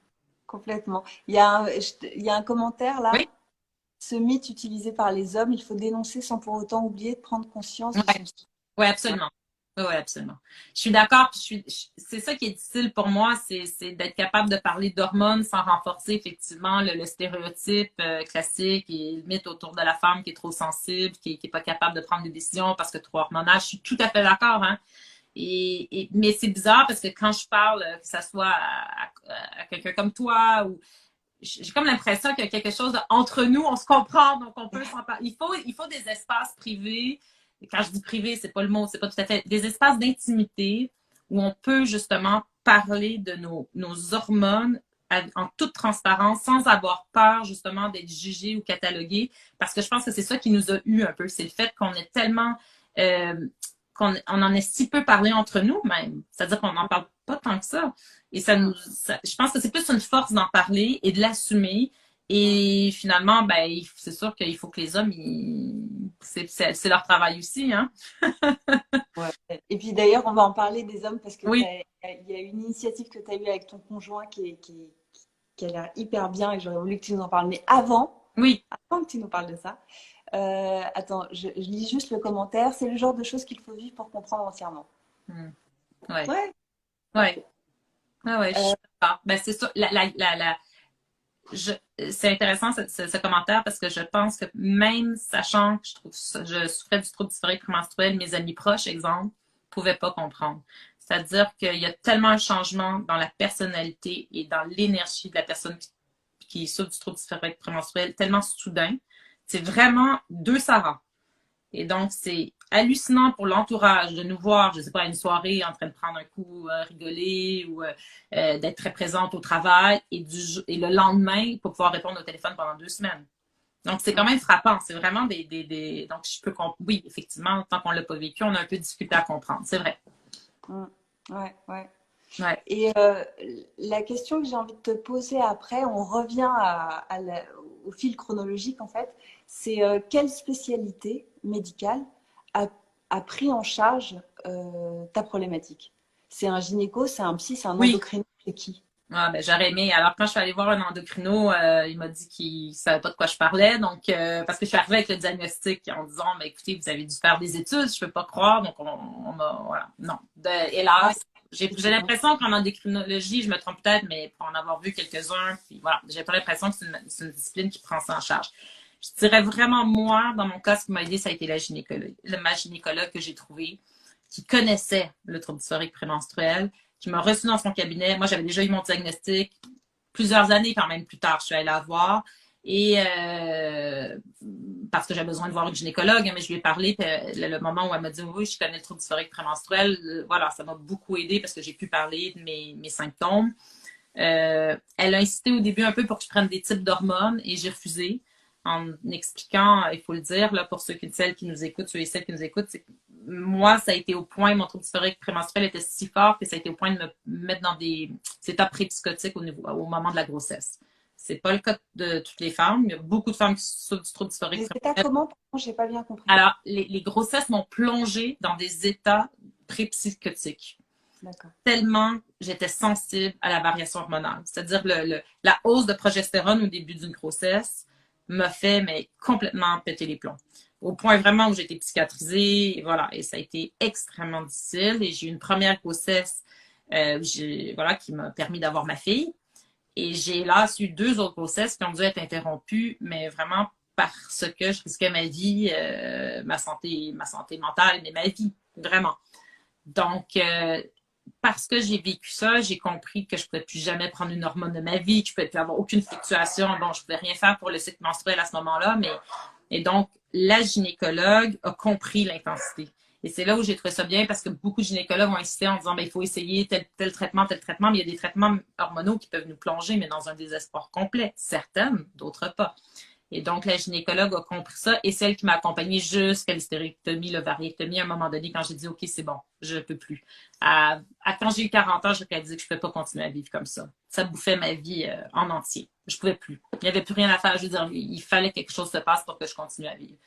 complètement. Il y a un commentaire Oui, là. Ce mythe utilisé par les hommes, il faut dénoncer sans pour autant oublier de prendre conscience de ouais, son cycle. ouais, Ouais, absolument. Oui, ouais, absolument. Je suis d'accord. C'est ça qui est difficile pour moi, c'est d'être capable de parler d'hormones sans renforcer effectivement le stéréotype classique et le mythe autour de la femme qui est trop sensible, qui est pas capable de prendre des décisions parce que trop hormonale. Je suis tout à fait d'accord, hein. Mais c'est bizarre parce que quand je parle, que ça soit à quelqu'un comme toi ou j'ai comme l'impression qu'il y a quelque chose entre nous, on se comprend, donc on peut s'en parler. Il faut des espaces privés. Et quand je dis privé, c'est pas le mot, c'est pas tout à fait. Des espaces d'intimité où on peut justement parler de nos hormones en toute transparence, sans avoir peur justement d'être jugé ou catalogué. Parce que je pense que c'est ça qui nous a eu un peu. C'est le fait qu'on est tellement euh, qu'on en est si peu parlé entre nous même. C'est-à-dire qu'on n'en parle pas tant que ça. Et je pense que c'est plus une force d'en parler et de l'assumer. Et finalement, ben, c'est sûr qu'il faut que les hommes, c'est leur travail aussi, hein. ouais. Et puis d'ailleurs, on va en parler des hommes parce que Oui, il y a une initiative que tu as eue avec ton conjoint qui a l'air hyper bien et j'aurais voulu que tu nous en parles. Mais oui. avant que tu nous parles de ça, attends, je lis juste le commentaire. C'est le genre de choses qu'il faut vivre pour comprendre entièrement. Hmm. Ouais, Ouais, ok. ouais, ouais, ouais, je suis d'accord. Ben, c'est ça. Je, c'est intéressant ce commentaire parce que je pense que même sachant que je souffrais du trouble dysphorique prémenstruel, mes amis proches, exemple, pouvaient pas comprendre. C'est-à-dire qu'il y a tellement un changement dans la personnalité et dans l'énergie de la personne qui souffre du trouble dysphorique prémenstruel, tellement soudain. C'est vraiment deux Sarah. Et donc, c'est hallucinant pour l'entourage de nous voir, je ne sais pas, à une soirée en train de prendre un coup, rigoler ou d'être très présente au travail et le lendemain, pour pouvoir répondre au téléphone pendant 2 semaines. Donc, c'est quand même frappant. C'est vraiment Donc, oui, effectivement, tant qu'on ne l'a pas vécu, on a un peu de difficulté à comprendre. C'est vrai. Mm. Ouais, ouais. Ouais. Et la question que j'ai envie de te poser après, on revient au fil chronologique en fait, c'est quelle spécialité médicale a, a pris en charge ta problématique? C'est un gynéco, c'est un psy, c'est un Oui. endocrino, c'est qui? Ah, ben, j'aurais aimé. Alors, quand je suis allée voir un endocrino, il m'a dit qu'il savait pas de quoi je parlais. Donc, parce que je suis arrivée avec le diagnostic en disant, ben, écoutez, vous avez dû faire des études, je peux pas croire. Donc, on m'a, voilà. Non. Ouais, Hélas, j'ai c'est bon. l'impression qu'en endocrinologie, je me trompe peut-être, mais pour en avoir vu quelques-uns, puis voilà, j'ai pas l'impression que c'est une discipline qui prend ça en charge. Je dirais vraiment, moi, dans mon cas, ce qui m'a aidé, ça a été la gynécologue, ma gynécologue que j'ai trouvée, qui connaissait le trouble dysphorique prémenstruel, qui m'a reçu dans son cabinet. Moi, j'avais déjà eu mon diagnostic plusieurs années quand même plus tard. Je suis allée la voir Et parce que j'avais besoin de voir une gynécologue, hein, mais je lui ai parlé, puis le moment où elle m'a dit oui, je connais le trouble dysphorique prémenstruel, voilà, ça m'a beaucoup aidé parce que j'ai pu parler de mes symptômes. Elle a insisté au début un peu pour que je prenne des types d'hormones et j'ai refusé en expliquant, il faut le dire, là, pour celles qui nous écoutent, ceux et celles qui nous écoutent, c'est que moi, ça a été au point, mon trouble dysphorique prémenstruel était si fort que ça a été au point de me mettre dans des états pré-psychotiques au moment de la grossesse. C'est pas le cas de toutes les femmes. Il y a beaucoup de femmes qui souffrent du trouble dysphorique Les états prémenstruel. comment? Pardon, j'ai pas bien compris. Alors, les grossesses m'ont plongé dans des états pré-psychotiques. D'accord. Tellement j'étais sensible à la variation hormonale. C'est-à-dire la hausse de progestérone au début d'une grossesse m'a fait mais complètement péter les plombs. Au point vraiment où j'ai été psychiatrisée, et voilà, et ça a été extrêmement difficile. Et j'ai eu une première grossesse voilà, qui m'a permis d'avoir ma fille. Et j'ai là eu 2 autres grossesses qui ont dû être interrompues, mais vraiment parce que je risquais ma vie, ma santé mentale, mais ma vie, vraiment. Donc, parce que j'ai vécu ça, j'ai compris que je ne pouvais plus jamais prendre une hormone de ma vie, que je ne pouvais plus avoir aucune fluctuation. Bon, je ne pouvais rien faire pour le cycle menstruel à ce moment-là, mais et donc la gynécologue a compris l'intensité. Et c'est là où j'ai trouvé ça bien parce que beaucoup de gynécologues ont insisté en disant il faut essayer tel traitement, mais il y a des traitements hormonaux qui peuvent nous plonger, mais dans un désespoir complet. Certaines, d'autres pas. Et donc, la gynécologue a compris ça et celle qui m'a accompagnée jusqu'à l'hystérectomie, l'ovariectomie, à un moment donné, quand j'ai dit, OK, c'est bon, je ne peux plus. Quand j'ai eu 40 ans, j'ai réalisé que je ne pouvais pas continuer à vivre comme ça. Ça bouffait ma vie en entier. Je ne pouvais plus. Il n'y avait plus rien à faire. Je veux dire, il fallait que quelque chose se passe pour que je continue à vivre.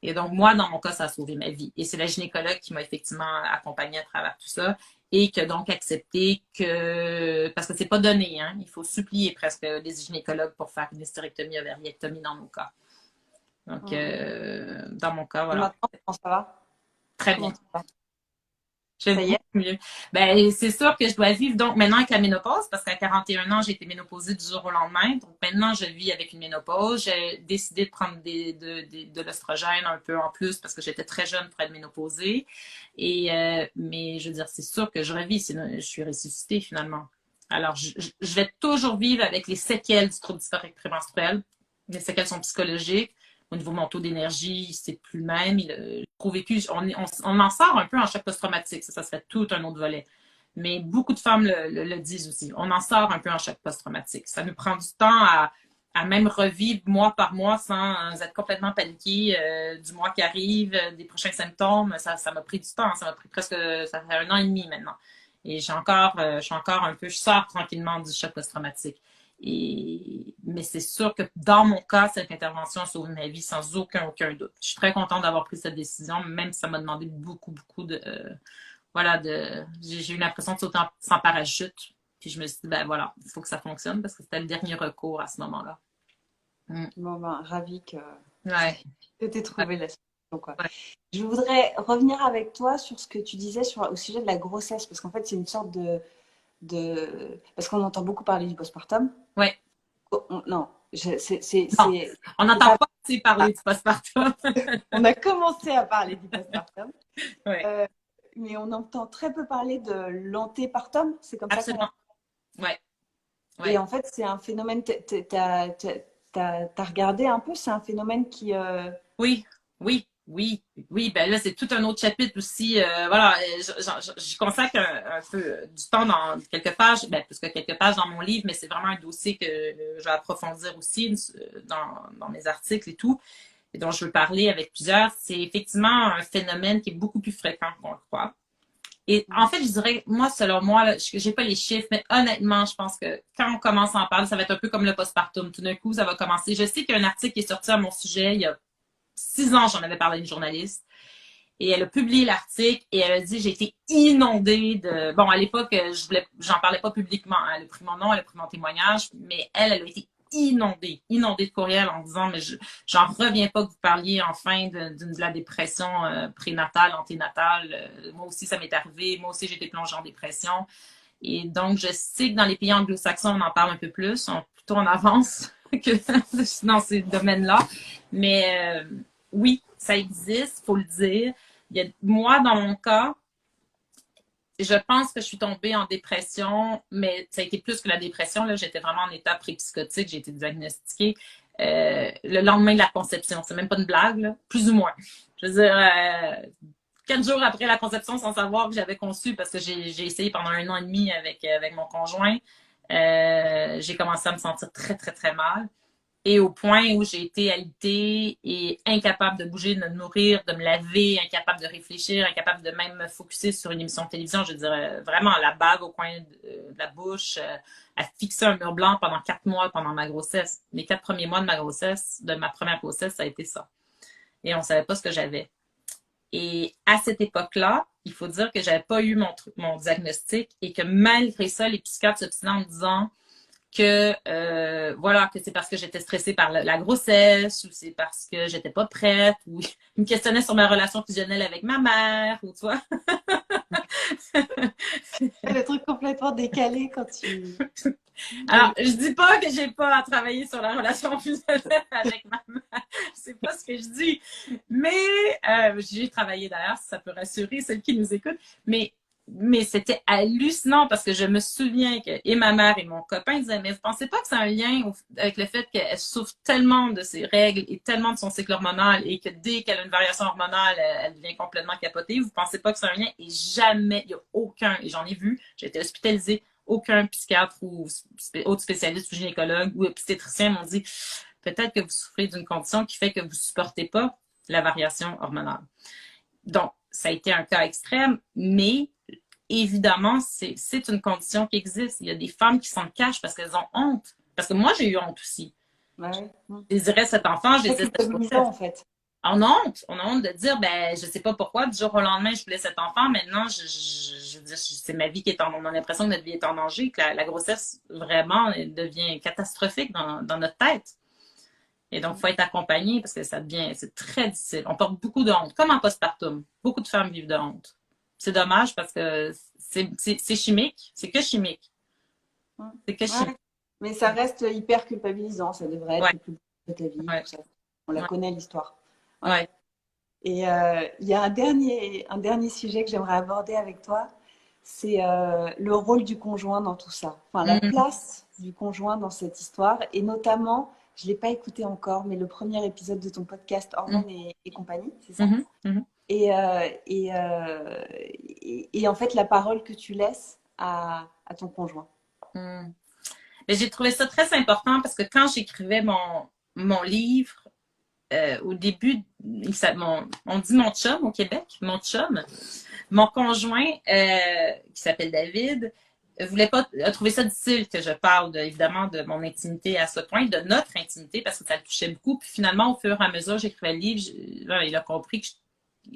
Et donc, moi, dans mon cas, ça a sauvé ma vie. Et c'est la gynécologue qui m'a effectivement accompagnée à travers tout ça et qui a donc accepté que, parce que c'est pas donné, hein, il faut supplier presque les gynécologues pour faire une hystérectomie, ovariectomie dans nos cas. Donc, dans mon cas, Et voilà. maintenant, comment ça va? Très Comment bien. ça va? Je vais Ça y est? beaucoup mieux. Ben, c'est sûr que je dois vivre donc maintenant avec la ménopause parce qu'à 41 ans, j'ai été ménopausée du jour au lendemain. Donc maintenant, je vis avec une ménopause. J'ai décidé de prendre de l'oestrogène un peu en plus parce que j'étais très jeune pour être ménopausée. Mais je veux dire, c'est sûr que je revis, sinon je suis ressuscitée finalement. Alors, je vais toujours vivre avec les séquelles du trouble dysphorique prémenstruel. Les séquelles sont psychologiques. Au niveau de mon taux d'énergie, c'est plus le même. Vécu, on en sort un peu en choc post-traumatique. Ça serait tout un autre volet. Mais beaucoup de femmes le disent aussi. On en sort un peu en choc post-traumatique. Ça nous prend du temps à même revivre mois par mois sans être complètement paniqué du mois qui arrive, des prochains symptômes. Ça m'a pris du temps. Ça m'a pris presque, ça fait 1 an et demi maintenant. Et je suis encore un peu, je sors tranquillement du choc post-traumatique. Mais c'est sûr que dans mon cas, cette intervention a sauvé ma vie sans aucun doute. Je suis très contente d'avoir pris cette décision, même si ça m'a demandé beaucoup de voilà, j'ai eu l'impression de sauter sans parachute. Puis je me suis dit, ben voilà, il faut que ça fonctionne parce que c'était le dernier recours à ce moment-là. Bon, ben, ravie Ouais. que tu aies trouvé la solution, quoi. Ouais. Je voudrais revenir avec toi sur ce que tu disais au sujet de la grossesse, parce qu'en fait, c'est une sorte parce qu'on entend beaucoup parler du postpartum. Ouais. Non, Non, on n'entend pas assez parler du postpartum. On a commencé à parler du postpartum. Ouais. Mais on entend très peu parler de l'antépartum. C'est comme ça qu'on Absolument. Ouais. Et en fait, c'est un phénomène. T'as regardé un peu, c'est un phénomène qui. Oui. Ben là, c'est tout un autre chapitre aussi. Voilà, je consacre un peu du temps dans quelques pages, ben, plus que quelques pages dans mon livre, mais c'est vraiment un dossier que je vais approfondir aussi dans mes articles et tout, et dont je veux parler avec plusieurs. C'est effectivement un phénomène qui est beaucoup plus fréquent qu'on le croit. Et en fait, je dirais, moi, selon moi, là, j'ai pas les chiffres, mais honnêtement, je pense que quand on commence à en parler, ça va être un peu comme le postpartum. Tout d'un coup, ça va commencer. Je sais qu'il y a un article qui est sorti à mon sujet il y a 6 ans, j'en avais parlé à une journaliste. Et elle a publié l'article et elle a dit, j'ai été inondée de... Bon, à l'époque, j'en parlais pas publiquement. Hein. Elle a pris mon nom, elle a pris mon témoignage, mais elle a été inondée de courriels en disant, mais j'en reviens pas que vous parliez enfin de la dépression prénatale, anténatale. Moi aussi, ça m'est arrivé. Moi aussi, j'ai été plongée en dépression. Et donc, je sais que dans les pays anglo-saxons, on en parle un peu plus, on est plutôt en avance que dans ces domaines-là. Mais oui, ça existe, il faut le dire. Moi, dans mon cas, je pense que je suis tombée en dépression, mais ça a été plus que la dépression. Là, j'étais vraiment en état pré-psychotique, j'ai été diagnostiquée. le lendemain de la conception. C'est même pas une blague, là, plus ou moins. Je veux dire, 4 jours après la conception, sans savoir que j'avais conçu, parce que j'ai essayé pendant 1 an et demi avec mon conjoint, j'ai commencé à me sentir très, très, très mal. Et au point où j'ai été alitée et incapable de bouger, de me nourrir, de me laver, incapable de réfléchir, incapable de même me focusser sur une émission de télévision. Je dirais vraiment la bague au coin de la bouche, à fixer un mur blanc pendant 4 mois pendant ma grossesse. Les 4 premiers mois de ma grossesse, de ma première grossesse, ça a été ça. Et on savait pas ce que j'avais. Et à cette époque-là, il faut dire que j'avais pas eu mon diagnostic et que malgré ça, les psychiatres s'obstinaient en me disant que voilà, que c'est parce que j'étais stressée par la grossesse ou c'est parce que j'étais pas prête ou ils me questionnaient sur ma relation fusionnelle avec ma mère ou tu vois. Le truc complètement décalé quand tu... Alors, je dis pas que j'ai pas à travailler sur la relation fusionnelle avec ma mère, c'est pas ce que je dis, mais j'ai travaillé d'ailleurs, si ça peut rassurer celles qui nous écoutent, mais c'était hallucinant parce que je me souviens que et ma mère et mon copain disaient, mais vous pensez pas que c'est un lien avec le fait qu'elle souffre tellement de ses règles et tellement de son cycle hormonal et que dès qu'elle a une variation hormonale, elle devient complètement capotée. Vous pensez pas que c'est un lien? Et jamais, il y a aucun, et j'en ai vu, j'ai été hospitalisée, aucun psychiatre ou autre spécialiste ou gynécologue ou obstétricien m'ont dit, peut-être que vous souffrez d'une condition qui fait que vous supportez pas la variation hormonale. Donc, ça a été un cas extrême, mais évidemment, c'est une condition qui existe. Il y a des femmes qui s'en cachent parce qu'elles ont honte. Parce que moi, j'ai eu honte aussi. Ouais. Je désirais cet enfant, je désirais cette grossesse. En fait. On a honte de dire, ben, je sais pas pourquoi, du jour au lendemain, je voulais cet enfant. Maintenant, c'est ma vie qui est en danger. On a l'impression que notre vie est en danger, que la grossesse, vraiment, devient catastrophique dans notre tête. Et donc, il faut être accompagné parce que c'est très difficile. On porte beaucoup de honte, comme en postpartum. Beaucoup de femmes vivent de honte. C'est dommage parce que c'est chimique. C'est que chimique. C'est que chimique. Ouais. Mais ça reste hyper culpabilisant. Ça devrait être le plus beau de ta vie. Ouais. On la connaît, l'histoire. Ouais. Et il y a un dernier sujet que j'aimerais aborder avec toi. C'est le rôle du conjoint dans tout ça. Enfin, la place du conjoint dans cette histoire. Et notamment, je ne l'ai pas écouté encore, mais le premier épisode de ton podcast Hormones et compagnie, c'est ça? Et en fait, la parole que tu laisses à ton conjoint. Mais j'ai trouvé ça très important parce que quand j'écrivais mon livre, au début, on dit mon chum au Québec, mon chum, mon conjoint, qui s'appelle David, a trouvé ça difficile que je parle évidemment de mon intimité à ce point, de notre intimité, parce que ça le touchait beaucoup. Puis finalement, au fur et à mesure, j'écrivais le livre, il a compris que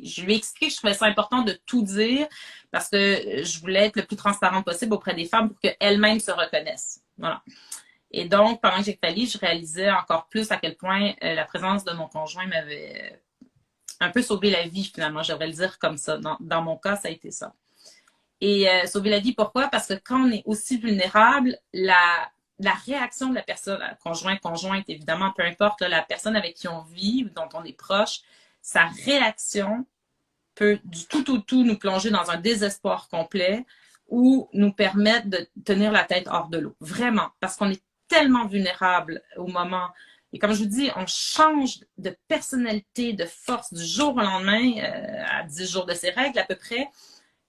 je lui ai expliqué que je trouvais ça important de tout dire parce que je voulais être le plus transparente possible auprès des femmes pour qu'elles-mêmes se reconnaissent. Voilà. Et donc, pendant que j'écrivais le livre, je réalisais encore plus à quel point la présence de mon conjoint m'avait un peu sauvé la vie, finalement. Je devrais le dire comme ça. Dans mon cas, ça a été ça. Et sauver la vie, pourquoi? Parce que quand on est aussi vulnérable, la réaction de la personne, conjointe, évidemment, peu importe, là, la personne avec qui on vit ou dont on est proche, sa réaction peut du tout au tout nous plonger dans un désespoir complet ou nous permettre de tenir la tête hors de l'eau. Vraiment, parce qu'on est tellement vulnérable au moment. Et comme je vous dis, on change de personnalité, de force du jour au lendemain, à 10 jours de ses règles à peu près.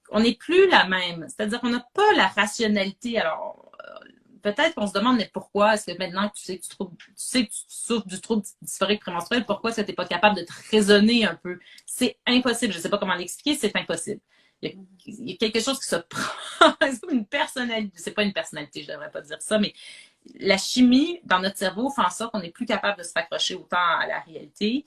On n'est plus la même. C'est-à-dire qu'on n'a pas la rationalité. Alors, peut-être qu'on se demande, mais pourquoi est-ce que maintenant que tu sais que tu souffres du trouble dysphorique prémenstruel, pourquoi est-ce que tu n'es pas capable de te raisonner un peu? C'est impossible. Je ne sais pas comment l'expliquer, c'est impossible. Il y a quelque chose qui se prend. C'est comme une personnalité. C'est pas une personnalité, je ne devrais pas dire ça, mais la chimie dans notre cerveau fait en sorte qu'on n'est plus capable de se raccrocher autant à la réalité.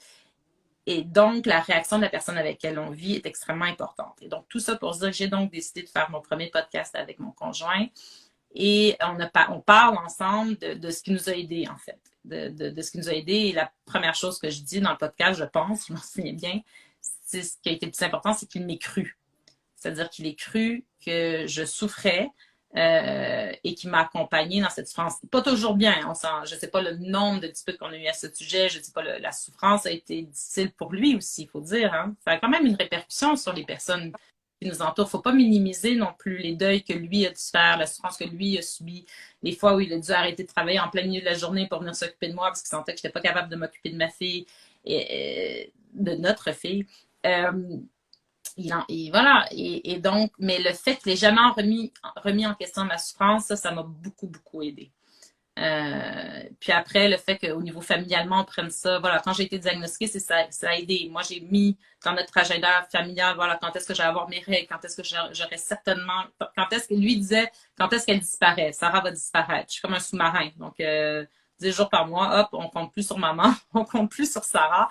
Et donc, la réaction de la personne avec laquelle on vit est extrêmement importante. Et donc, tout ça pour se dire que j'ai donc décidé de faire mon premier podcast avec mon conjoint. Et on parle ensemble de ce qui nous a aidés, en fait. De ce qui nous a aidés. Et la première chose que je dis dans le podcast, je m'en souviens bien, c'est ce qui a été le plus important, c'est qu'il m'ait cru. C'est-à-dire qu'il ait cru que je souffrais et qu'il m'a accompagnée dans cette souffrance. Pas toujours bien. Je ne sais pas le nombre de disputes qu'on a eu à ce sujet. Je ne sais pas, la souffrance a été difficile pour lui aussi, il faut dire. Hein. Ça a quand même une répercussion sur les personnes qui nous entourent. Faut pas minimiser non plus les deuils que lui a dû faire, la souffrance que lui a subi, les fois où il a dû arrêter de travailler en plein milieu de la journée pour venir s'occuper de moi parce qu'il sentait que j'étais pas capable de m'occuper de ma fille et de notre fille. Euh, et voilà. Et donc, mais le fait qu'il n'ait jamais remis en question ma souffrance, ça m'a beaucoup, beaucoup aidé. Puis après, le fait qu'au niveau familialement, on prenne ça, voilà, quand j'ai été diagnostiquée, ça a aidé. Moi, j'ai mis dans notre agenda familial, voilà, quand est-ce que j'allais avoir mes règles, quand est-ce que j'aurais certainement, quand est-ce que lui disait, quand est-ce qu'elle disparaît, Sarah va disparaître. Je suis comme un sous-marin. Donc, 10 jours par mois, hop, on compte plus sur maman, on compte plus sur Sarah.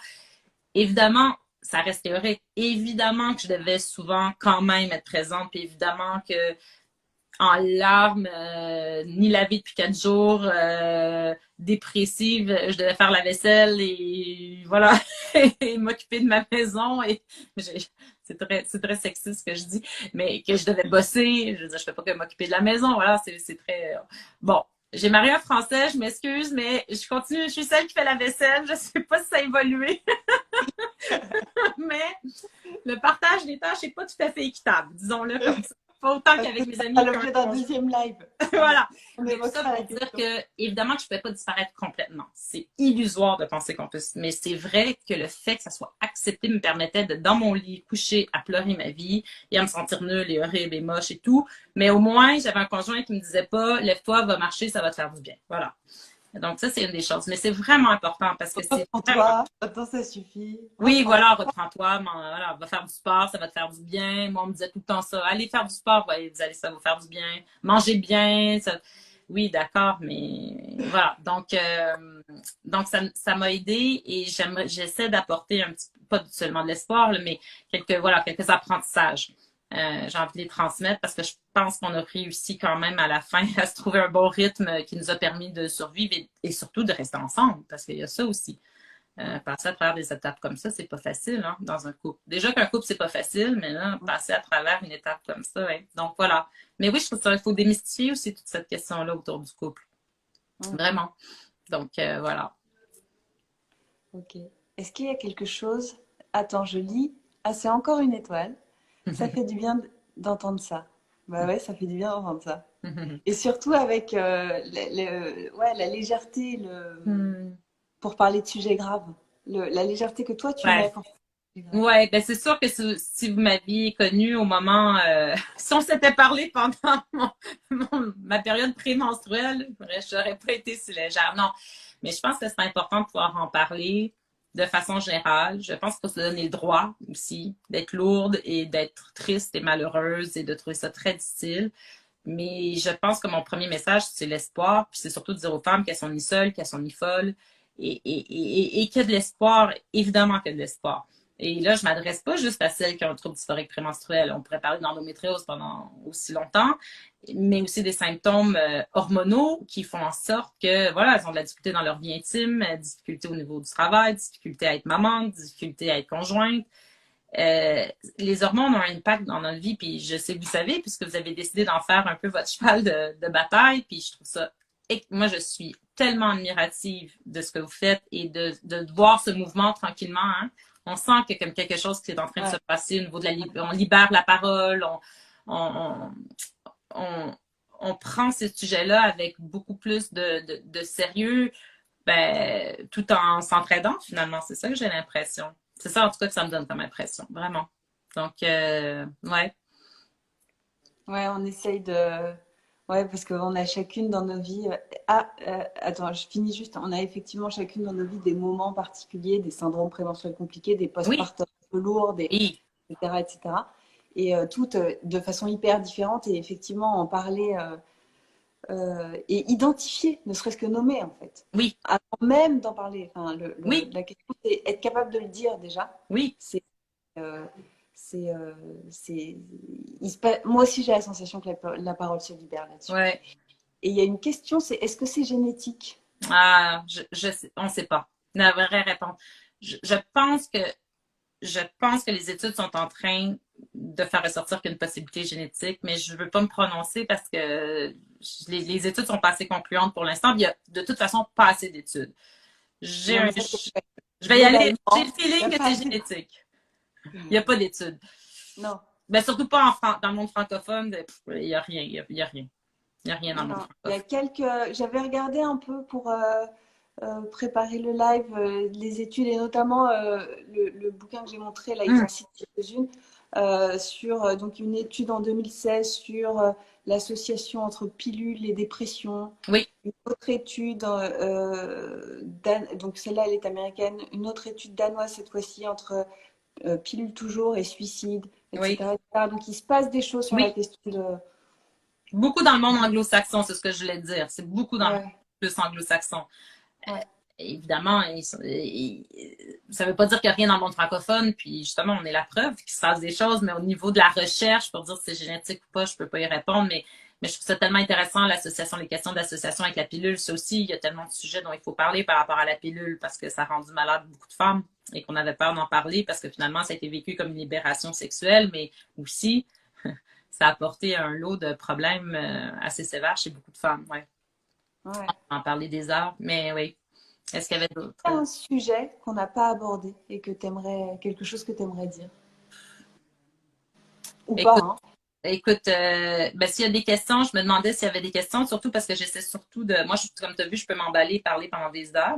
Évidemment, ça reste théorique. Évidemment que je devais souvent quand même être présente, puis évidemment que en larmes, ni laver depuis 4 jours, dépressive, je devais faire la vaisselle et voilà, et m'occuper de ma maison. Et c'est très sexiste ce que je dis, mais que je devais bosser. Je veux dire, je fais pas que m'occuper de la maison. Voilà, c'est très bon. J'ai marié un Français, je m'excuse, mais je continue. Je suis celle qui fait la vaisselle. Je sais pas si ça a évolué, mais le partage des tâches n'est pas tout à fait équitable, disons-le comme ça. Pas autant qu'avec mes amis. À l'objet d'un deuxième live. Voilà. Mais ça pour dire que, évidemment, que je ne pouvais pas disparaître complètement. C'est illusoire de penser qu'on peut. Mais c'est vrai que le fait que ça soit accepté me permettait de, dans mon lit, coucher, à pleurer ma vie et à me sentir nulle et horrible et moche et tout. Mais au moins, j'avais un conjoint qui me disait pas, lève-toi, va marcher, ça va te faire du bien. Voilà. Donc, ça, c'est une des choses. Mais c'est vraiment important parce que c'est. Reprends-toi, attends, ça suffit. Oui, voilà, reprends-toi, voilà, va faire du sport, ça va te faire du bien. Moi, on me disait tout le temps ça. Allez faire du sport, vous allez, ça va vous faire du bien. Mangez bien. Ça... Oui, d'accord, mais voilà. Donc ça m'a aidé et j'essaie d'apporter un petit, pas seulement de l'espoir, mais quelques apprentissages. J'ai envie de les transmettre parce que je pense qu'on a réussi quand même à la fin à se trouver un bon rythme qui nous a permis de survivre et surtout de rester ensemble parce qu'il y a ça aussi. Passer à travers des étapes comme ça, c'est pas facile hein, dans un couple. Déjà qu'un couple, c'est pas facile, mais là, passer à travers une étape comme ça, ouais. Donc voilà. Mais oui, je trouve qu'il faut démystifier aussi toute cette question-là autour du couple. Vraiment. Donc voilà. Ok. Est-ce qu'il y a quelque chose... Attends, je lis. Ah, c'est encore une étoile. Ça fait du bien d'entendre ça. Bah ouais, ça fait du bien d'entendre ça. Et surtout avec ouais, la légèreté, pour parler de sujets graves. La légèreté que toi, tu mets Ouais. pour... Ouais, ben c'est sûr que si vous m'aviez connue au moment, si on s'était parlé pendant ma période prémenstruelle, j'aurais pas été si légère. Non, mais je pense que c'est important de pouvoir en parler de façon générale. Je pense qu'il faut se donner le droit aussi d'être lourde et d'être triste et malheureuse et de trouver ça très difficile. Mais je pense que mon premier message, c'est l'espoir, puis c'est surtout de dire aux femmes qu'elles sont ni seules, qu'elles sont ni folles, et qu'il y a de l'espoir, évidemment qu'il y a de l'espoir. Et là, je ne m'adresse pas juste à celles qui ont un trouble dysphorique prémenstruel. On pourrait parler d'endométriose pendant aussi longtemps, mais aussi des symptômes hormonaux qui font en sorte que, voilà, elles ont de la difficulté dans leur vie intime, difficulté au niveau du travail, difficulté à être maman, difficulté à être conjointe. Les hormones ont un impact dans notre vie, puis je sais que vous savez, puisque vous avez décidé d'en faire un peu votre cheval de bataille, puis je trouve ça... Moi, je suis tellement admirative de ce que vous faites et de voir ce mouvement tranquillement, hein. On sent qu'il y a comme quelque chose qui est en train de se passer au niveau de on libère la parole, on, on prend ces sujets-là avec beaucoup plus de sérieux, ben, tout en s'entraidant finalement. C'est ça que j'ai l'impression. C'est ça en tout cas que ça me donne comme impression, vraiment. Donc, ouais. Ouais, on essaye de... Ouais, parce qu'on a chacune dans nos vies... Ah, attends, je finis juste. On a effectivement chacune dans nos vies des moments particuliers, des syndromes prémenstruels compliqués, des Oui, postpartum un peu lourds, oui, etc., etc. Et toutes de façon hyper différente. Et effectivement, en parler et identifier, ne serait-ce que nommer, en fait. oui, Avant même d'en parler. Enfin, oui, la question, c'est être capable de le dire déjà. oui. C'est... Moi aussi, j'ai la sensation que la parole se libère là-dessus. Ouais. Et il y a une question, c'est est-ce que c'est génétique? Ah, on ne sait pas. La vraie réponse. Je pense que les études sont en train de faire ressortir qu'il y a une possibilité génétique, mais je ne veux pas me prononcer parce que les études sont pas assez concluantes pour l'instant. Il y a de toute façon pas assez d'études. Je vais y aller. J'ai le feeling que c'est génétique. Il n'y a pas d'études. Non. Ben, surtout pas dans le monde francophone, il n'y a rien, il y a rien. Il n'y a rien dans le monde Non. Il y a francophone. quelques. J'avais regardé un peu pour préparer le live, les études et notamment le bouquin que j'ai montré, là, il Hum, t'en cite quelques-unes, sur donc une étude en 2016 sur l'association entre pilules et dépression. oui, Une autre étude, donc celle-là, elle est américaine. Une autre étude danoise cette fois-ci entre pilule toujours et suicide, oui, etc., etc. Donc il se passe des choses sur la oui. question de. Beaucoup dans le monde anglo-saxon, c'est ce que je voulais dire. C'est beaucoup dans le monde Ouais, plus anglo-saxon. ouais, Évidemment, ça ne veut pas dire qu'il n'y a rien dans le monde francophone, puis justement, on est la preuve qu'il se passe des choses, mais au niveau de la recherche, pour dire si c'est génétique ou pas, je ne peux pas y répondre, mais je trouve ça tellement intéressant, l'association, les questions d'association avec la pilule. Ça aussi, il y a tellement de sujets dont il faut parler par rapport à la pilule, parce que ça a rendu malade beaucoup de femmes et qu'on avait peur d'en parler, parce que finalement, ça a été vécu comme une libération sexuelle, mais aussi, ça a apporté un lot de problèmes assez sévères chez beaucoup de femmes. Ouais. ouais. On va en parler des heures, mais oui. Est-ce qu'il y avait d'autres? Un sujet qu'on n'a pas abordé et que t'aimerais, quelque chose que tu aimerais dire. Ou pas, Écoute, hein. écoute, ben, s'il y a des questions, je me demandais s'il y avait des questions, surtout parce que j'essaie surtout de. Moi, comme tu as vu, je peux m'emballer, parler pendant des heures.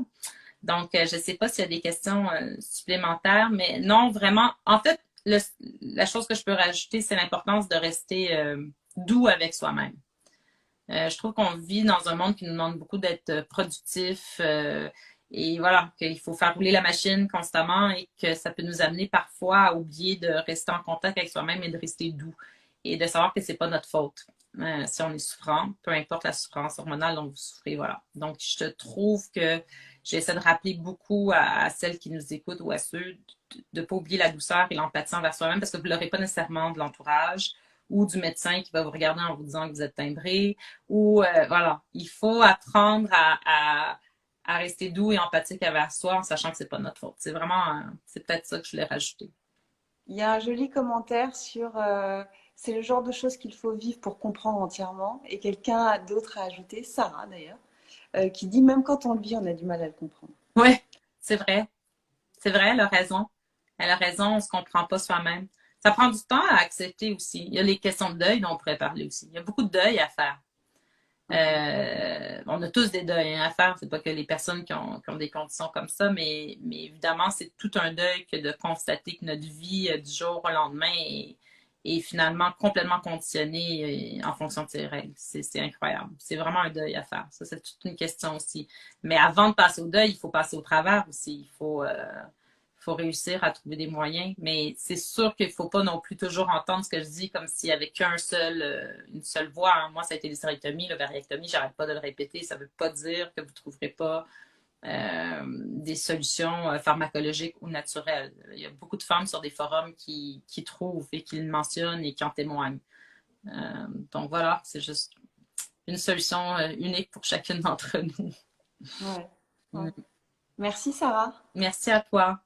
Donc, je ne sais pas s'il y a des questions supplémentaires, mais non, vraiment. En fait, la chose que je peux rajouter, c'est l'importance de rester doux avec soi-même. Je trouve qu'on vit dans un monde qui nous demande beaucoup d'être productif et voilà, qu'il faut faire rouler la machine constamment et que ça peut nous amener parfois à oublier de rester en contact avec soi-même et de rester doux et de savoir que c'est pas notre faute. Si on est souffrant, peu importe la souffrance hormonale dont vous souffrez, voilà. Donc, je trouve que j'essaie de rappeler beaucoup à celles qui nous écoutent ou à ceux de ne pas oublier la douceur et l'empathie envers soi-même parce que vous ne l'aurez pas nécessairement de l'entourage ou du médecin qui va vous regarder en vous disant que vous êtes timbré ou voilà, il faut apprendre à rester doux et empathique envers soi en sachant que c'est pas notre faute. C'est vraiment, c'est peut-être ça que je voulais rajouter. Il y a un joli commentaire sur c'est le genre de choses qu'il faut vivre pour comprendre entièrement. Et quelqu'un d'autre a ajouté, Sarah d'ailleurs, qui dit même quand on le vit, on a du mal à le comprendre. Ouais, c'est vrai. C'est vrai, elle a raison. Elle a raison, on se comprend pas soi-même. Ça prend du temps à accepter aussi. Il y a les questions de deuil dont on pourrait parler aussi. Il y a beaucoup de deuil à faire. Mhm. On a tous des deuils à faire. C'est pas que les personnes qui ont des conditions comme ça, mais évidemment, c'est tout un deuil que de constater que notre vie du jour au lendemain est finalement complètement conditionnée en fonction de ses règles. C'est incroyable. C'est vraiment un deuil à faire. Ça, c'est toute une question aussi. Mais avant de passer au deuil, il faut passer au travers aussi. Il faut réussir à trouver des moyens, mais c'est sûr qu'il ne faut pas non plus toujours entendre ce que je dis comme s'il n'y avait une seule voie. Hein. Moi, ça a été l'hystérectomie, l'ovariectomie, j'arrête pas de le répéter. Ça ne veut pas dire que vous ne trouverez pas des solutions pharmacologiques ou naturelles. Il y a beaucoup de femmes sur des forums qui trouvent et qui le mentionnent et qui en témoignent. Donc voilà, c'est juste une solution unique pour chacune d'entre nous. Ouais, ouais. Merci Sarah. Merci à toi.